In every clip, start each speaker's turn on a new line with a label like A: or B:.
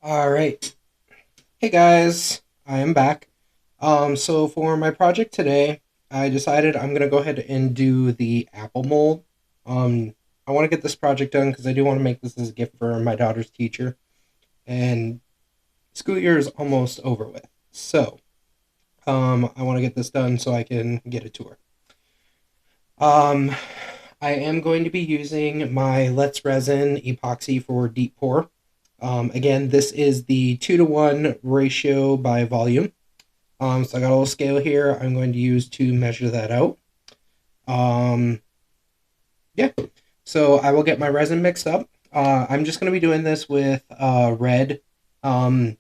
A: All right. Hey guys, I am back. So for my project today, I decided I'm gonna go ahead and do the apple mold. Um, I want to get this project done because I do want to make this as a gift for my daughter's teacher, and school year is almost over with. So, I want to get this done so I can get it to her. Um, I am going to be using my Let's Resin epoxy for deep pour. Again, this is the 2-to-1 ratio by volume. So I got a little scale here I'm going to use to measure that out. Um, yeah, so I will get my resin mixed up. I'm just going to be doing this with red. Um,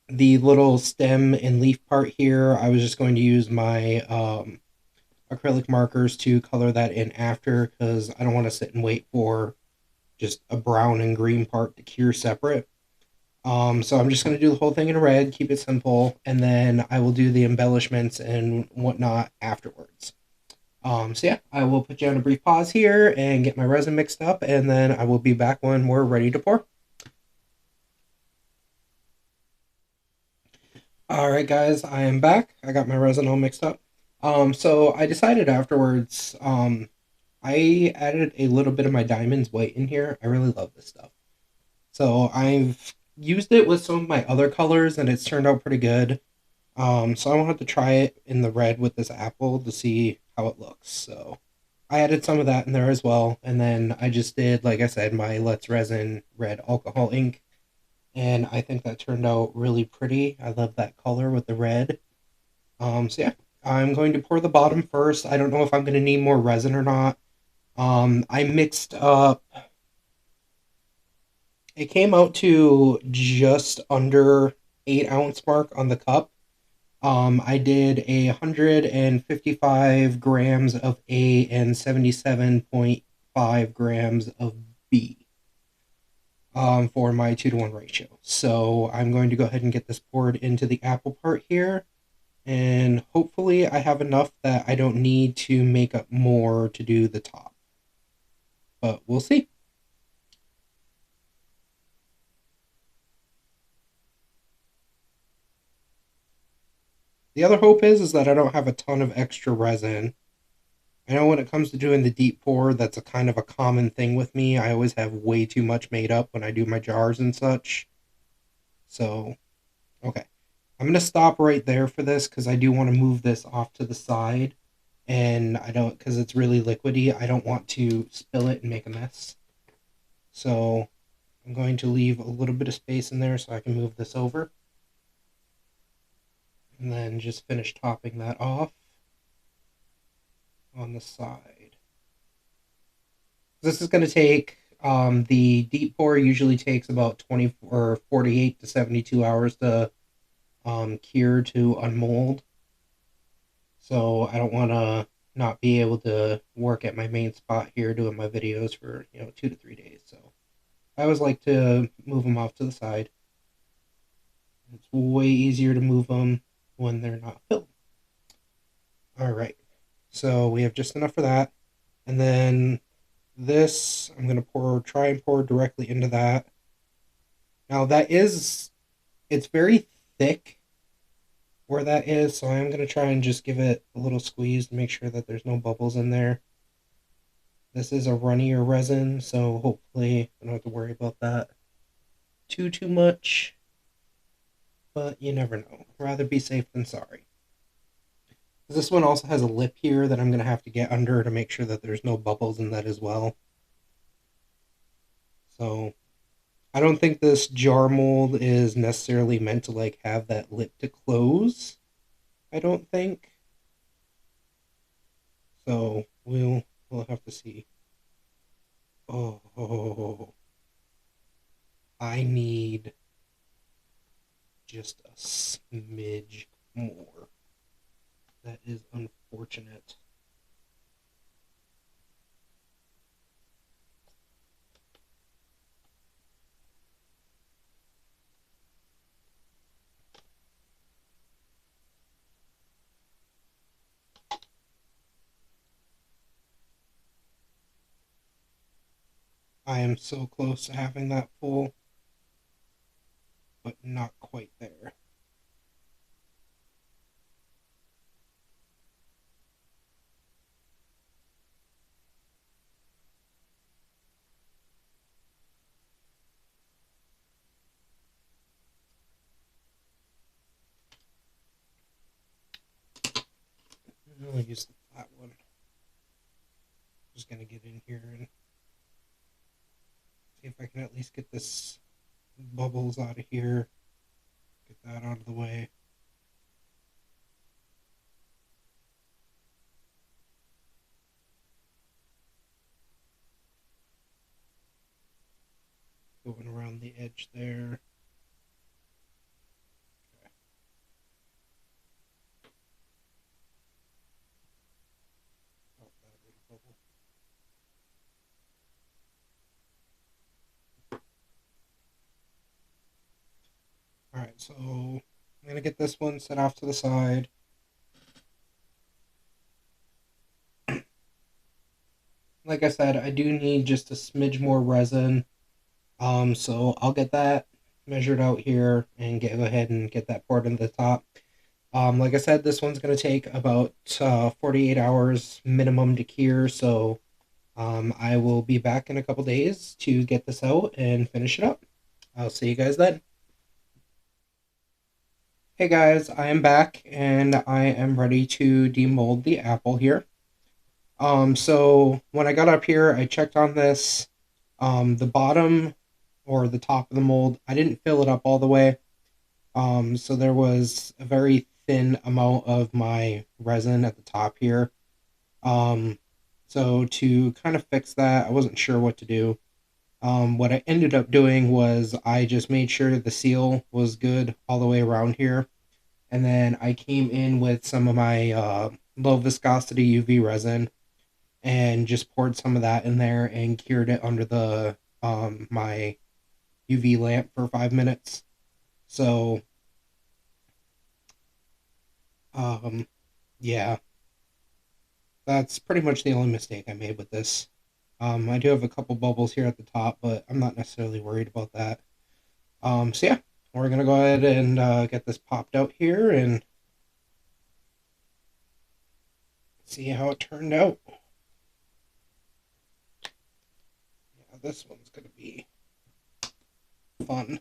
A: the little stem and leaf part here, I was just going to use my acrylic markers to color that in after because I don't want to sit and wait for just a brown and green part to cure separate. So I'm just going to do the whole thing in red, keep it simple, and then I will do the embellishments and whatnot afterwards. So yeah, I will put you on a brief pause here and get my resin mixed up, and then I will be back when we're ready to pour. All right, guys, I am back. I got my resin all mixed up. So I decided afterwards, I added a little bit of my diamonds white in here. I really love this stuff. So I've used it with some of my other colors, and it's turned out pretty good. So I wanted to try it in the red with this apple to see how it looks. So I added some of that in there as well, and then I just did, like I said, my Let's Resin red alcohol ink, and I think that turned out really pretty. I love that color with the red. So yeah, I'm going to pour the bottom first. I don't know if I'm going to need more resin or not. I mixed up. It came out to just under 8 ounce mark on the cup. I did 155 grams of A and 77.5 grams of B for my 2-to-1 ratio. So I'm going to go ahead and get this poured into the apple part here. And hopefully I have enough that I don't need to make up more to do the top. But we'll see. The other hope is that I don't have a ton of extra resin. I know when it comes to doing the deep pour, that's a kind of a common thing with me. I always have way too much made up when I do my jars and such. So, okay. I'm going to stop right there for this because I do want to move this off to the side. And I don't, because it's really liquidy, I don't want to spill it and make a mess. So, I'm going to leave a little bit of space in there so I can move this over. And then just finish topping that off on the side. This is going to take the deep pour usually takes about 20 or 48 to 72 hours to cure to unmold. So I don't want to not be able to work at my main spot here doing my videos for 2 to 3 days. So I always like to move them off to the side. It's way easier to move them when they're not filled. All right. So we have just enough for that. And then this, I'm going to try and pour directly into that. Now it's very thick where that is, so I'm going to try and just give it a little squeeze to make sure that there's no bubbles in there. This is a runnier resin, so hopefully I don't have to worry about that too much, but you never know. Rather be safe than sorry. This one also has a lip here that I'm going to have to get under to make sure that there's no bubbles in that as well. So I don't think this jar mold is necessarily meant to like have that lip to close. I don't think. So we'll have to see. Oh, I need just a smidge more. That is unfortunate. I am so close to having that full. but not quite there. I'll use the flat one. Just gonna get in here and see if I can at least get this bubbles out of here. Get that out of the way. Going around the edge there. Okay. Oh, that was a bubble. Alright, so I'm going to get this one set off to the side. Like I said, I do need just a smidge more resin. So I'll get that measured out here and go ahead and get that poured into the top. Like I said, this one's going to take about 48 hours minimum to cure, so I will be back in a couple days to get this out and finish it up. I'll see you guys then. Hey guys, I am back and I am ready to demold the apple here. So when I got up here, I checked on this. The bottom or the top of the mold, I didn't fill it up all the way. So there was a very thin amount of my resin at the top here. Um, so to kind of fix that, I wasn't sure what to do. What I ended up doing was I just made sure the seal was good all the way around here. And then I came in with some of my low viscosity UV resin and just poured some of that in there and cured it under the my UV lamp for 5 minutes. So um, yeah, that's pretty much the only mistake I made with this. I do have a couple bubbles here at the top, but I'm not necessarily worried about that. So yeah, we're gonna go ahead and get this popped out here and see how it turned out. Yeah, this one's gonna be fun.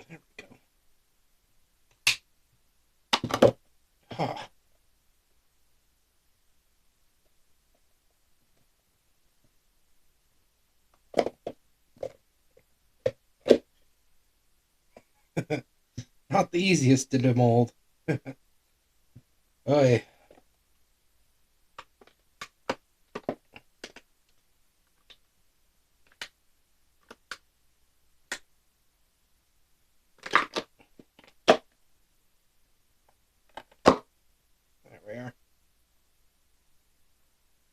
A: There we go. Huh. Not the easiest to demold. Oh yeah. There we are.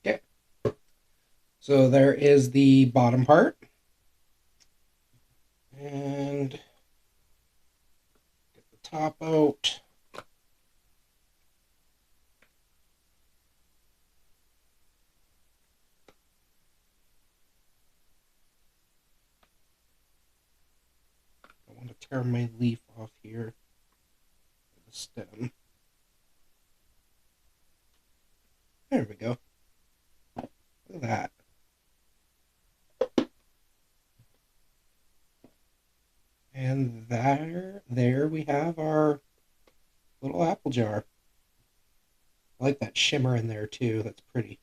A: Okay. So there is the bottom part. And get the top out. I want to tear my leaf off here. The stem. There we go. Look at that. And there we have our little apple jar. I like that shimmer in there too. That's pretty.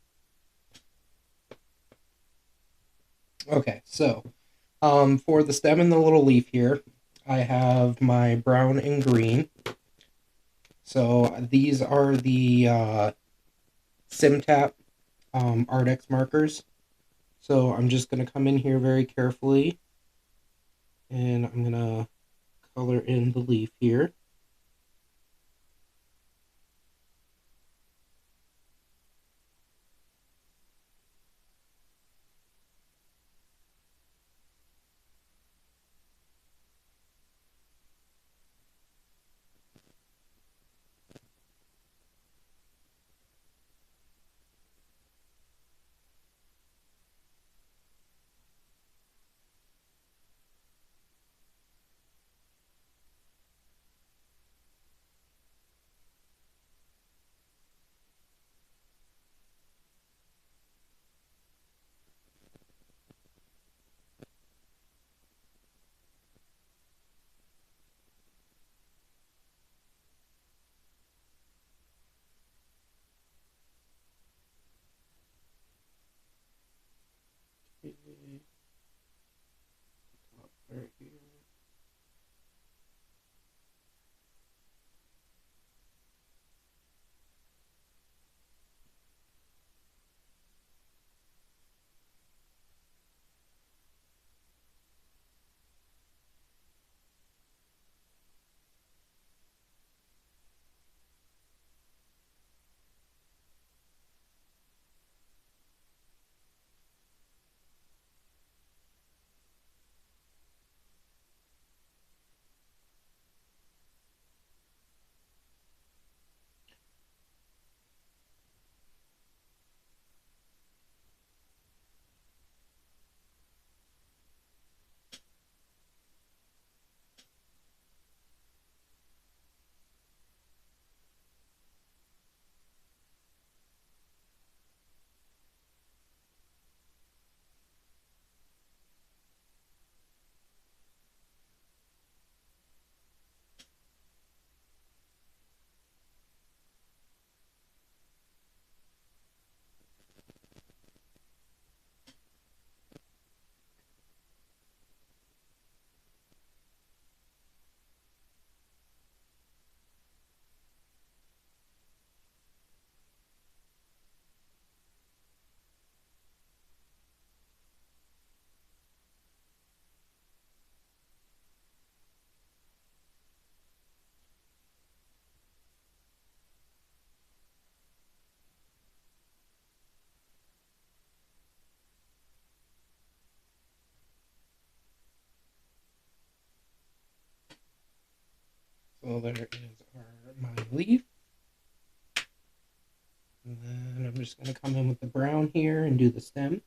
A: Okay, so for the stem and the little leaf here, I have my brown and green. So these are the SimTap Ardex markers. So I'm just going to come in here very carefully and I'm going to color in the leaf here. Right here. So there is my leaf. And then I'm just going to come in with the brown here and do the stem.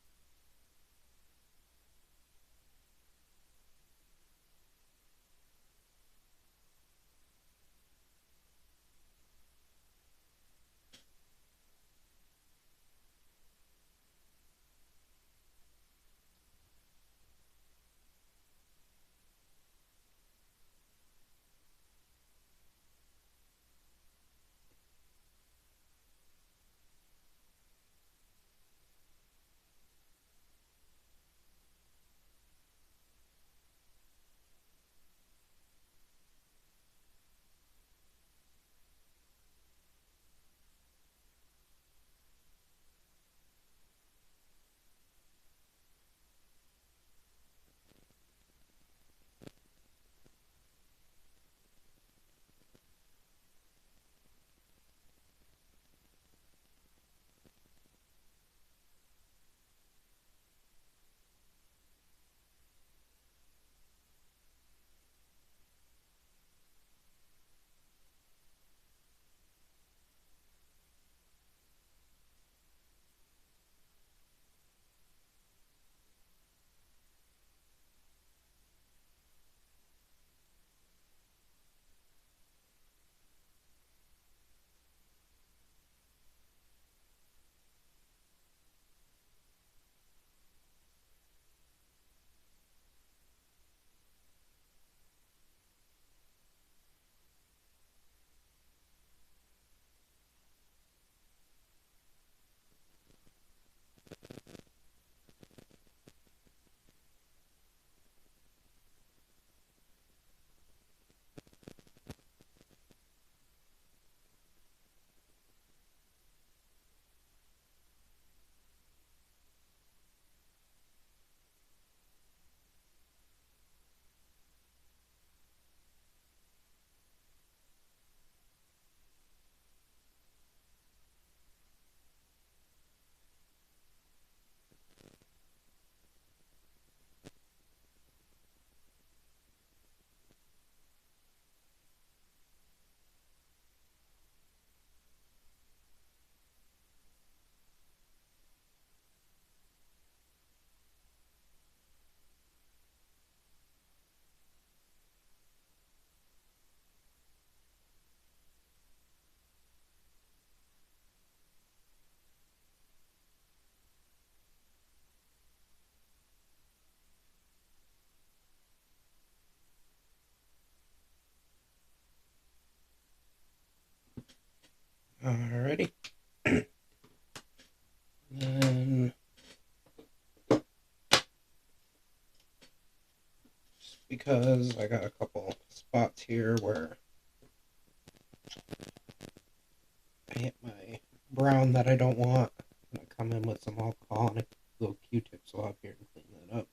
A: Alrighty. Then just because I got a couple spots here where I hit my brown that I don't want, I'm gonna come in with some alcohol and a little Q-tip swab here and clean that up.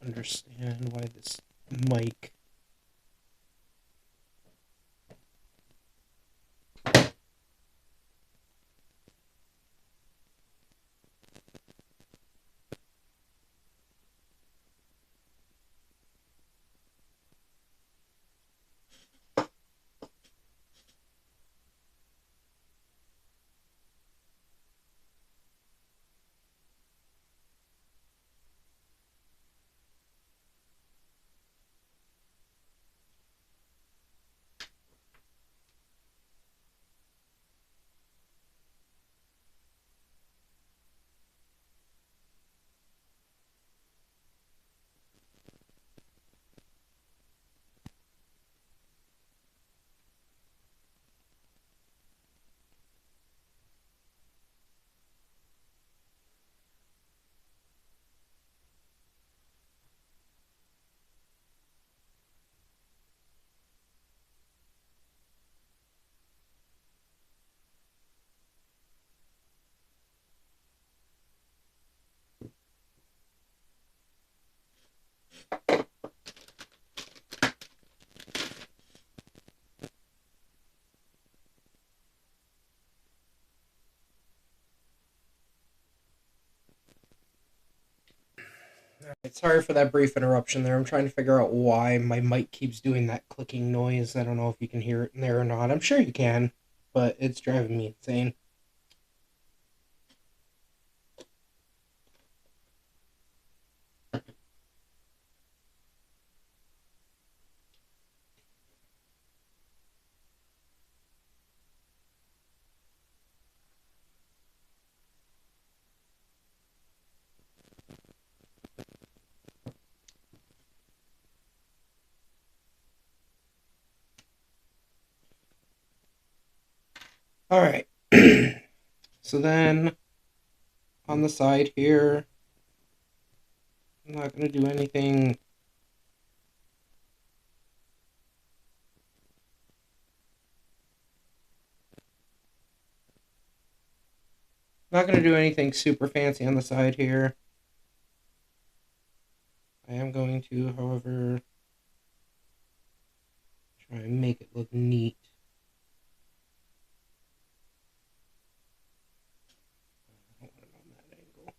A: Understand why this mic. Alright, sorry for that brief interruption there. I'm trying to figure out why my mic keeps doing that clicking noise. I don't know if you can hear it in there or not. I'm sure you can, but it's driving me insane. Alright. So then on the side here, I'm not going to do anything. Not going to do anything super fancy on the side here. I am going to, however, try and make it look neat. I don't want it on that angle.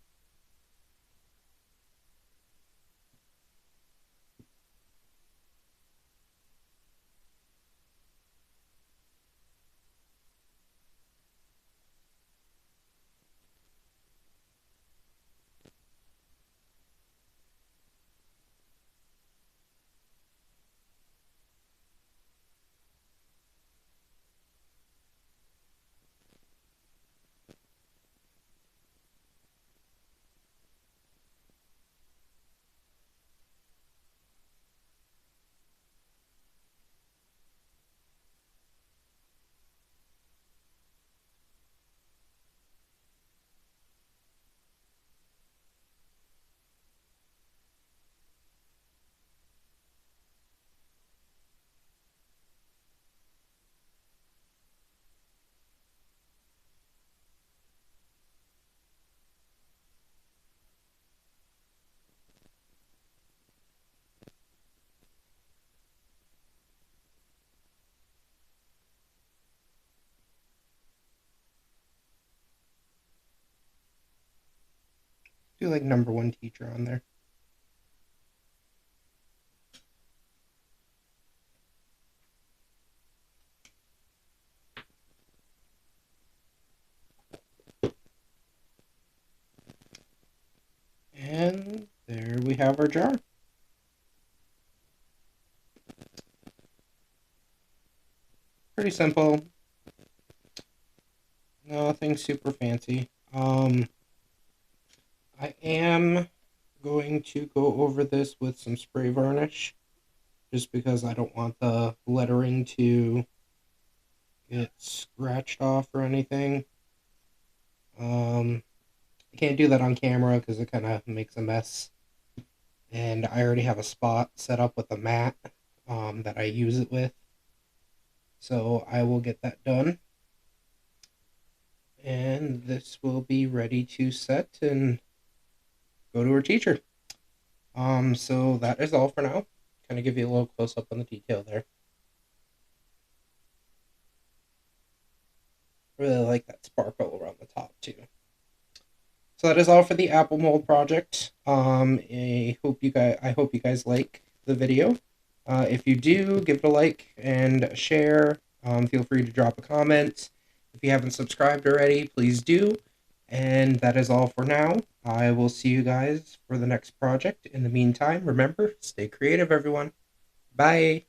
A: Do like number one teacher on there. And there we have our jar. Pretty simple. Nothing super fancy. I am going to go over this with some spray varnish, just because I don't want the lettering to get scratched off or anything. I can't do that on camera because it kind of makes a mess. And I already have a spot set up with a mat that I use it with. So I will get that done. And this will be ready to set and go to our teacher. So that is all for now. Kind of give you a little close up on the detail there. Really like that sparkle around the top too. So that is all for the apple mold project. I hope you guys like the video. If you do, give it a like and a share. Feel free to drop a comment. If you haven't subscribed already, please do. And that is all for now. I will see you guys for the next project. In the meantime, remember, stay creative, everyone. Bye.